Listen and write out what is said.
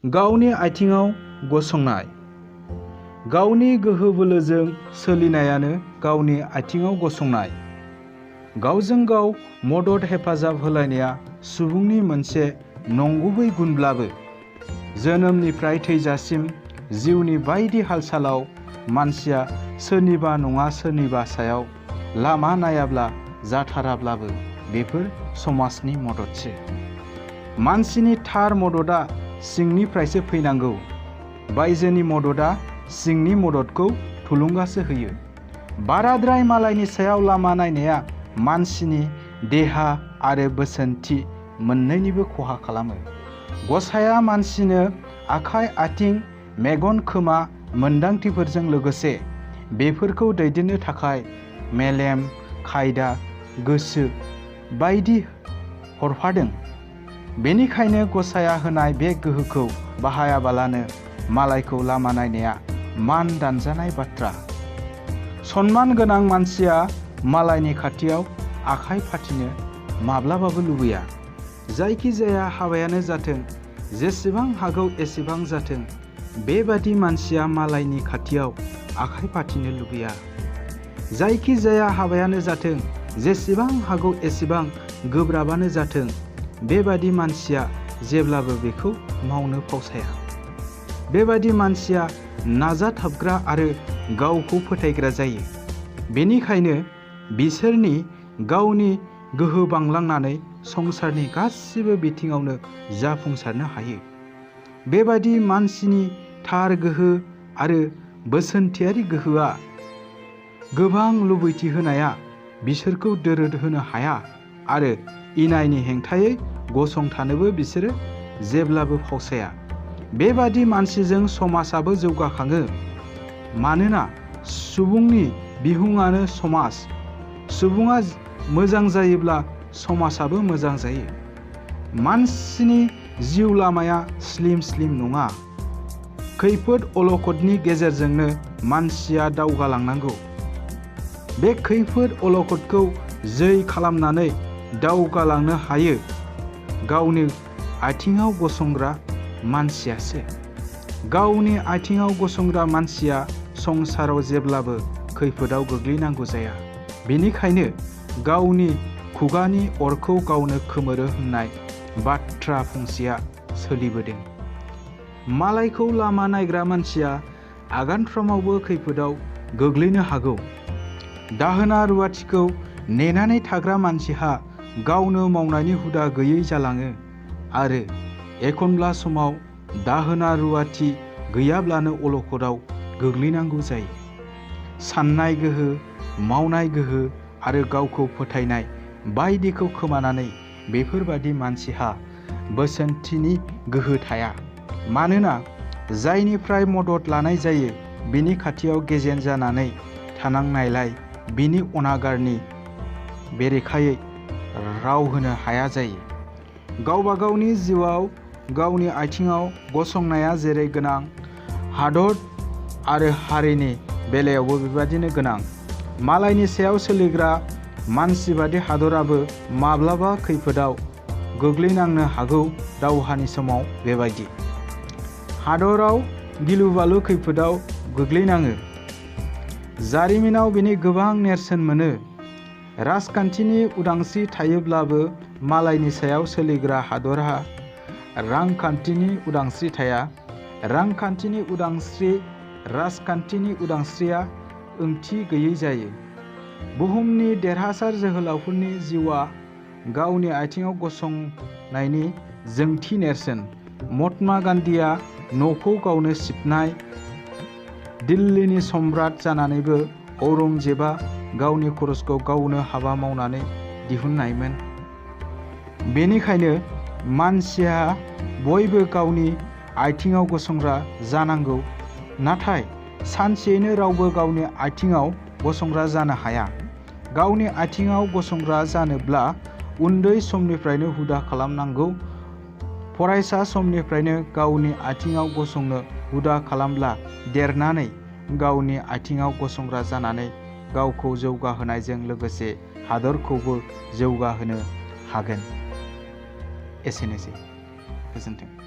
गावनि आथिङाव गसंनाय। गावनि गोहो बोलोजों सोलिनायानो गावनि आथिङाव गसंनाय। गावजों गाव मदद हेफाजाब होलायनाया सुबुंनि मोनसे नंगुबै गुनब्लाबो जोनोमनिफ्राय थैजासिम जिउनि बायदि हालसालाव मानसिया सोरनिबा नङा सोरनिबा सायाव लामा नायाब्ला जाथाराब्लाबो बेफोर समाजनि मददसो। मानसिनि थार मददआ सिंनिफ्रायसो फैनांगौ। बायजोनि मददआ सिंनि मददखौ थुलुंगासो होयो। बाराद्राय मालायनि सायाव लामा नायनाया मानसिनि देहा आरो बोसोनथि मोननैनिबो खहा खालामो। गसाइया मानसिनो आखाइ आथिं मेगन खोमा मोनदांथिफोरजों लोगोसे बेफोरखौ दैदेननो थाखाय मेलेम खायदा गोसो बायदि हरफादों। बेनिखायनो गसाइया होनाय बे गोहोखौ बाहायाबालानो मालायखौ लामा नायनाया मान दानजानाय बाथ्रा। सनमान गोनां मानसिया मालायनि खाथियाव आखाइ फाथिनो माब्लाबाबो लुबैया। जायखिजाया हाबायानो जाथों जेसेबां हागौ एसेबां जाथों बेबादि मानसिया मालायनि खाथियाव आखाइ फाथिनो लुबैया। जायखिजाया हाबायानो जाथों जेसेबां हागौ एसेबां गोब्राबानो जाथों बेबादि मानसिया जेब्लाबो बेखौ मावनो फावसाया। बेबादि मानसिया नाजाथाबग्रा आरो गावखौ फोथायग्रा जायो। बेनिखायनो बिसोरनि गावनि गोहो बांलांनानै संसारनि गासिबो बिथिङावनो जाफुंसारनो हायो। बेबादि मानसिनि थार गोहो आरो बोसोनथियारि गोहोआ गोबां लुबैथि होनाया बिसोरखौ दोरोद होनो हाया आरो इनायनि हेंथायै गसंथानोबो बिसोरो जेब्लाबो फावसाया। बेबादि मानसिजों समाजाबो जौगाखाङो। मानोना सुबुंनि बिहुंआनो समाज। सुबुङा मोजां जायोब्ला समाजाबो मोजां जायो। मानसिनि जिउ लामाया स्लिम स्लिम नङा। खैफोद अलखदनि गेजेरजोंनो मानसिया दावगालांनांगौ। बे खैफोद अलखदखौ जै खालामनानै दावगालांनो हायो गावनि आथिङाव गसंग्रा मानसियासो। गावनि आथिङाव गसंग्रा मानसिया संसाराव जेब्लाबो खैफोदाव गोग्लैनांगौ जाया। बेनिखायनो गावनि खुगानि अरखौ गावनो खोमोरो होननाय बाथ्रा फंसेया सोलिबोदों। मालायखौ लामा नायग्रा मानसिया आगानफ्रोमावबो खैफोदाव गोग्लैनो हागौ। दाहोना रुवाथिखौ नेनानै थाग्रा मानसिहा गावनो मावनायनि हुदा गैयै जालाङो आरो एखनब्ला समाव दाहोना रुवाथि गैयाब्लानो अलखदाव गोग्लैनांगौ जायो। साननाय गोहो मावनाय गोहो आरो गावखौ फोथायनाय बायदिखौ खोमानानै बेफोरबादि मानसिहा बोसोनथिनि गोहो थाया। मानोना जायनिफ्राय मदद लानाय जायो बिनि खाथियाव गेजेन जानानै थानांनायलाय बिनि अनागारनि बेरेखायै राव होनो हाया जायो। गावबा गावनि जिउआव गावनि आथिङाव गसंनाया जेरै गोनां हादर आरो हारिनि बेलायावबो बेबादिनो गोनां। मालायनि सायाव सोलिग्रा मानसिबादि हादराबो माब्लाबा खैफोदाव गोग्लैनांनो हागौ। दावहानि समाव बेबायदि हादराव गिलु बालु खैफोदाव गोग्लैनाङो। जारिमिनाव बेनि गोबां नेरसोन मोनो। राजखान्थिनि उदांस्रि थायोब्लाबो मालायनि सायाव सोलिग्रा हादरहा रांखान्थिनि उदांस्रि थाया। रांखान्थिनि उदांस्रि राजखान्थिनि उदांस्रिया ओंथि गैयै जायो। बुहुमनि देरहासार जोहोलावफोरनि जिउआ गावनि आथिङाव गसंनायनि जोंथि नेरसोन। महात्मा गान्धीया न'खौ गावनो सिबनाय। दिल्लीनि सम्राट जानानैबो औरंजेबा गावनि खरसखौ गावनो हाबा मावनानै दिहुननायमोन। बेनिखायनो मानसिया बयबो गावनि आथिङाव गसंग्रा जानांगौ। नाथाय सानसेयैनो रावबो गावनि आथिङाव गसंग्रा जानो हाया। गावनि आथिङाव गसंग्रा जानोब्ला उन्दै समनिफ्रायनो हुदा खालामनांगौ। फरायसा समनिफ्रायनो गावनि आथिङाव गसंनो हुदा खालामब्ला देरनानै गावनि आथिङाव गसंग्रा जानानै गावखौ जौगाहोनायजों लोगोसे हादरखौबो जौगाहोनो हागोन। एसेनोसै। गोजोन्थों।